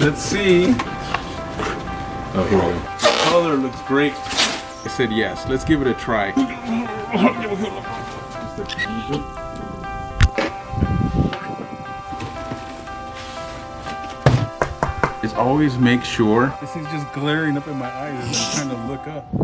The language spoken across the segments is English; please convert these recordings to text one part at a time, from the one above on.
Let's see. Oh, here we go. The color looks great. I said yes. Let's give it a try. Is always make sure. This is just glaring up in my eyes as I'm trying to look up.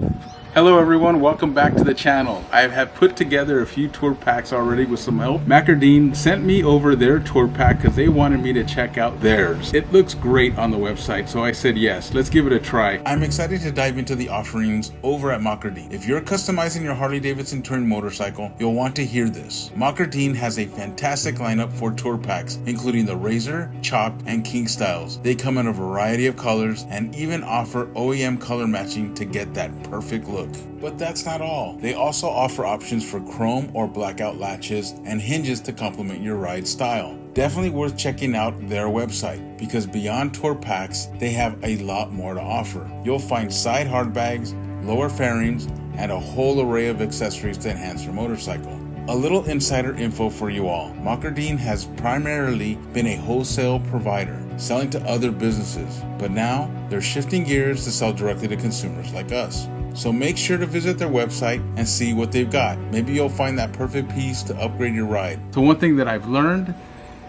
Hello everyone, welcome back to the channel. I have put together a few tour packs already with some help. Mocardine sent me over their tour pack because they wanted me to check out theirs. It looks great on the website, so I said yes, let's give it a try. I'm excited to dive into the offerings over at Mocardine. If you're customizing your Harley-Davidson touring motorcycle, you'll want to hear this. Mocardine has a fantastic lineup for tour packs, including the Razor, Chop, and King styles. They come in a variety of colors and even offer OEM color matching to get that perfect look. But that's not all. They also offer options for chrome or blackout latches and hinges to complement your ride style. Definitely worth checking out their website because beyond tour packs, they have a lot more to offer. You'll find side hard bags, lower fairings, and a whole array of accessories to enhance your motorcycle. A little insider info for you all. Mocardine has primarily been a wholesale provider, selling to other businesses, but now they're shifting gears to sell directly to consumers like us. So make sure to visit their website and see what they've got. Maybe you'll find that perfect piece to upgrade your ride. So one thing that I've learned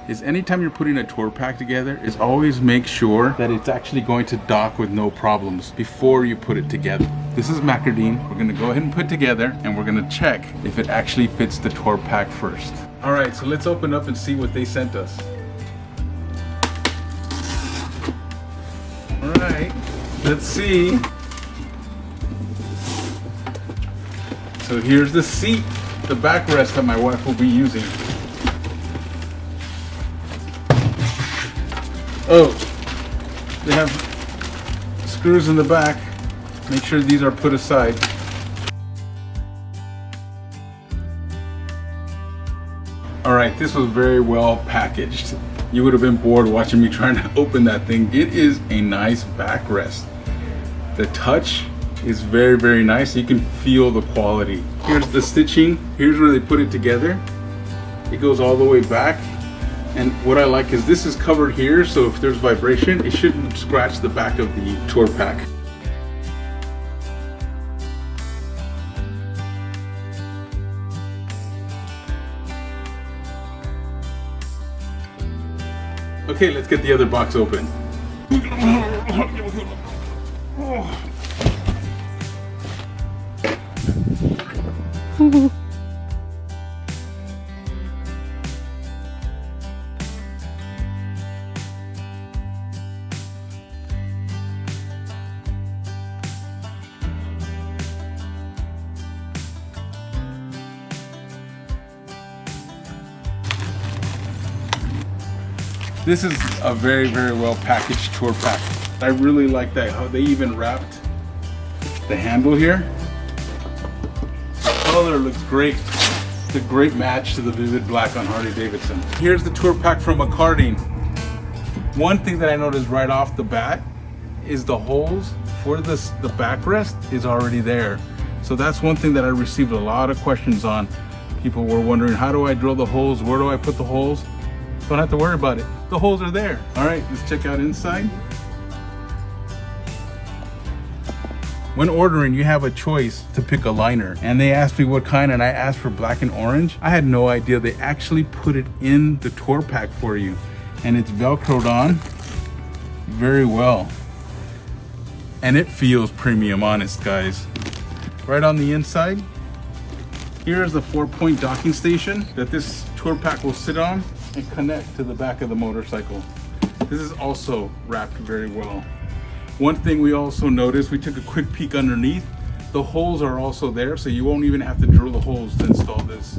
is anytime you're putting a tour pack together is always make sure that it's actually going to dock with no problems before you put it together. This is Mocardine. We're gonna go ahead and put together and we're gonna check if it actually fits the tour pack first. All right, so let's open up and see what they sent us. All right, let's see. So here's the seat, the backrest that my wife will be using. Oh, they have screws in the back. Make sure these are put aside. All right, this was very well packaged. You would have been bored watching me trying to open that thing. It is a nice backrest. The touch is very, very nice. You can feel the quality. Here's the stitching. Here's where they put it together. It goes all the way back. And what I like is this is covered here, so if there's vibration, it shouldn't scratch the back of the tour pack. Okay, let's get the other box open. This is a very, very well packaged tour pack. I really like that, how they even wrapped the handle here. The color looks great. It's a great match to the vivid black on Harley-Davidson. Here's the tour pack from Mocardine. One thing that I noticed right off the bat is the holes for this, the backrest is already there. So that's one thing that I received a lot of questions on. People were wondering, how do I drill the holes? Where do I put the holes? Don't have to worry about it. The holes are there. All right, let's check out inside. When ordering, you have a choice to pick a liner. And they asked me what kind, and I asked for black and orange. I had no idea they actually put it in the tour pack for you. And it's Velcroed on very well. And it feels premium, honest, guys. Right on the inside, here's the 4-point docking station that this tour pack will sit on and connect to the back of the motorcycle. This is also wrapped very well. One thing we also noticed, we took a quick peek underneath. The holes are also there, so you won't even have to drill the holes to install this.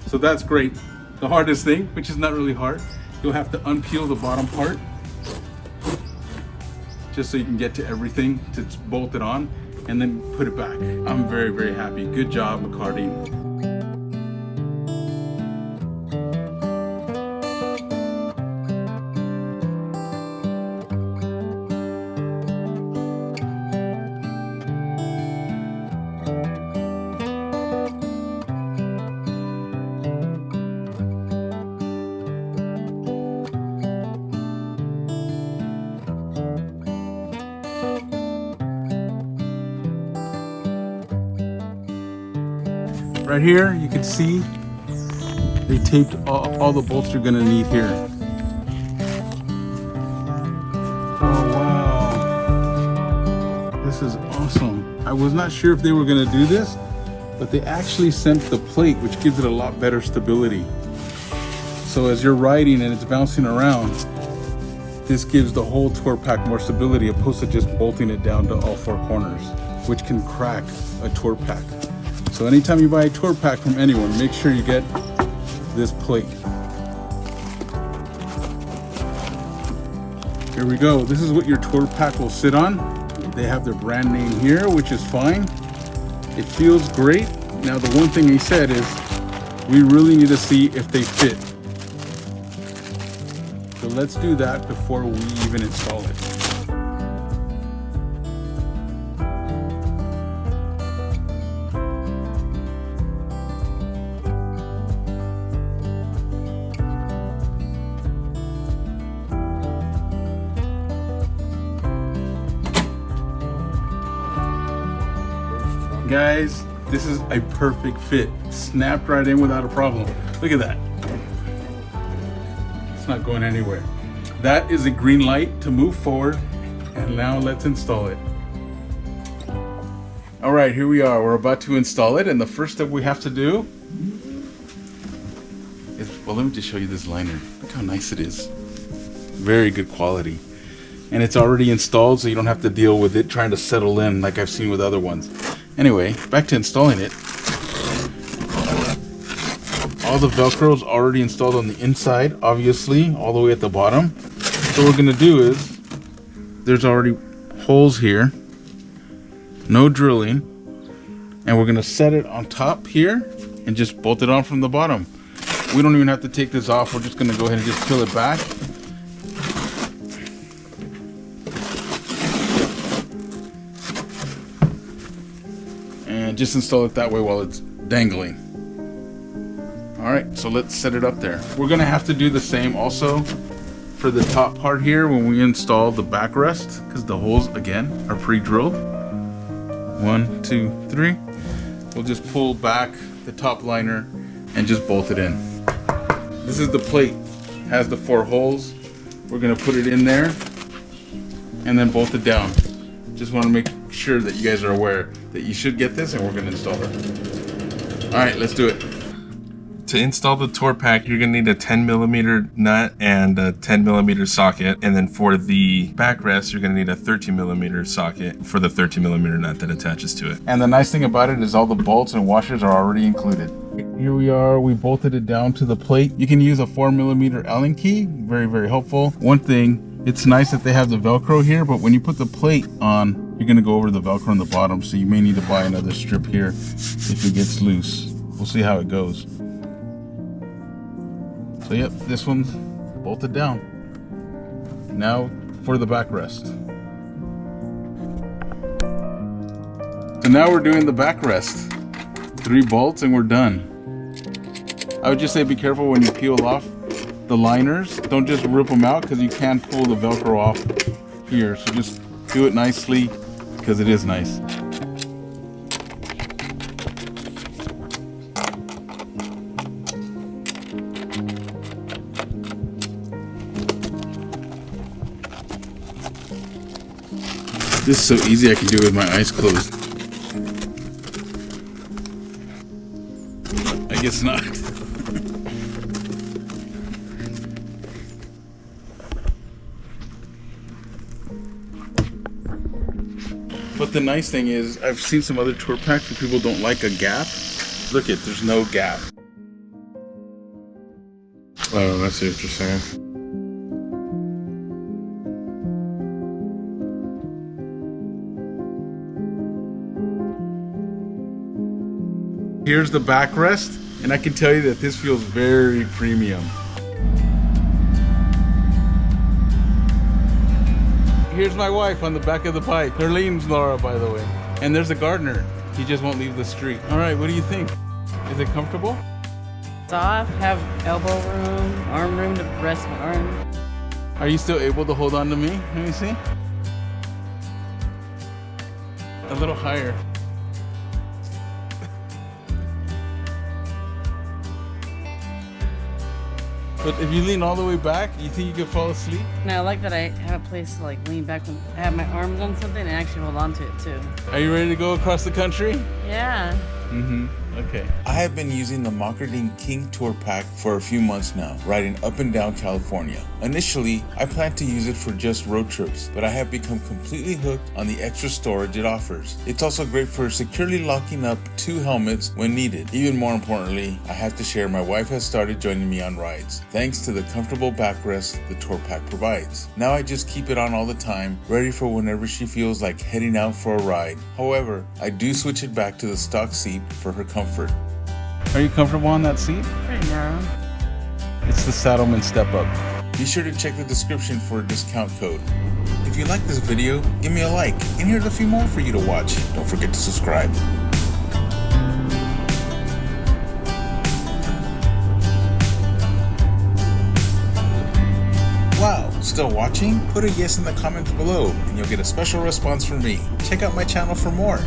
So that's great. The hardest thing, which is not really hard, you'll have to unpeel the bottom part just so you can get to everything to bolt it on and then put it back. I'm very, very happy. Good job, Mocardine. Right here, you can see they taped all the bolts you're gonna need here. Oh wow, this is awesome. I was not sure if they were gonna do this, but they actually sent the plate, which gives it a lot better stability. So as you're riding and it's bouncing around, this gives the whole Tour-Pack more stability opposed to just bolting it down to all four corners, which can crack a Tour-Pack. So anytime you buy a Tour-Pack from anyone, make sure you get this plate. Here we go. This is what your Tour-Pack will sit on. They have their brand name here, which is fine. It feels great. Now the one thing he said is, we really need to see if they fit. So let's do that before we even install it. Guys, this is a perfect fit. Snapped right in without a problem. Look at that. It's not going anywhere. That is a green light to move forward, and now let's install it. All right, here we are. We're about to install it, and the first step we have to do is, well, let me just show you this liner. Look how nice it is. Very good quality. And it's already installed, so you don't have to deal with it trying to settle in like I've seen with other ones. Anyway, back to installing it. All the Velcro is already installed on the inside, obviously, all the way at the bottom. So what we're gonna do is, there's already holes here, no drilling, and we're gonna set it on top here and just bolt it on from the bottom. We don't even have to take this off. We're just gonna go ahead and just peel it back. And just install it that way while it's dangling. All right, so let's set it up there. We're gonna have to do the same also for the top part here when we install the backrest, because the holes, again, are pre-drilled. 1, 2, 3. We'll just pull back the top liner and just bolt it in. This is the plate, has the 4 holes. We're gonna put it in there and then bolt it down. Just wanna make sure that you guys are aware that you should get this, and we're gonna install it. All right, let's do it. To install the Tour-Pack, you're gonna need a 10mm nut and a 10mm socket. And then for the backrest, you're gonna need a 13mm socket for the 13mm nut that attaches to it. And the nice thing about it is all the bolts and washers are already included. Here we are, we bolted it down to the plate. You can use a 4mm Allen key, very, very helpful. One thing, it's nice that they have the Velcro here, but when you put the plate on, you're gonna go over the Velcro on the bottom, so you may need to buy another strip here if it gets loose. We'll see how it goes. So yep, this one's bolted down. Now for the backrest. So now we're doing the backrest. 3 bolts and we're done. I would just say be careful when you peel off the liners. Don't just rip them out, because you can pull the Velcro off here. So just do it nicely, because it is nice. This is so easy, I can do it with my eyes closed. I guess not. But the nice thing is, I've seen some other Tour-Packs where people don't like a gap. Look it, there's no gap. Oh, I see what you're saying. Here's the backrest, and I can tell you that this feels very premium. Here's my wife on the back of the bike. Her name's Laura, by the way. And there's a gardener. He just won't leave the street. All right, what do you think? Is it comfortable? Soft, have elbow room, arm room to rest my arm. Are you still able to hold on to me? Let me see. A little higher. But if you lean all the way back, you think you could fall asleep? Now I like that I have a place to like lean back when I have my arms on something and actually hold on to it too. Are you ready to go across the country? Yeah. Okay. I have been using the Mocardine Tour-Pack for a few months now, riding up and down California. Initially, I planned to use it for just road trips, but I have become completely hooked on the extra storage it offers. It's also great for securely locking up 2 helmets when needed. Even more importantly, I have to share my wife has started joining me on rides, thanks to the comfortable backrest the Tour-Pack provides. Now I just keep it on all the time, ready for whenever she feels like heading out for a ride. However, I do switch it back to the stock seat for her comfort. Are you comfortable on that seat? Pretty narrow. It's the Saddleman Step Up. Be sure to check the description for a discount code. If you like this video, give me a like, and here's a few more for you to watch. Don't forget to subscribe. Wow, still watching? Put a yes in the comments below, and you'll get a special response from me. Check out my channel for more.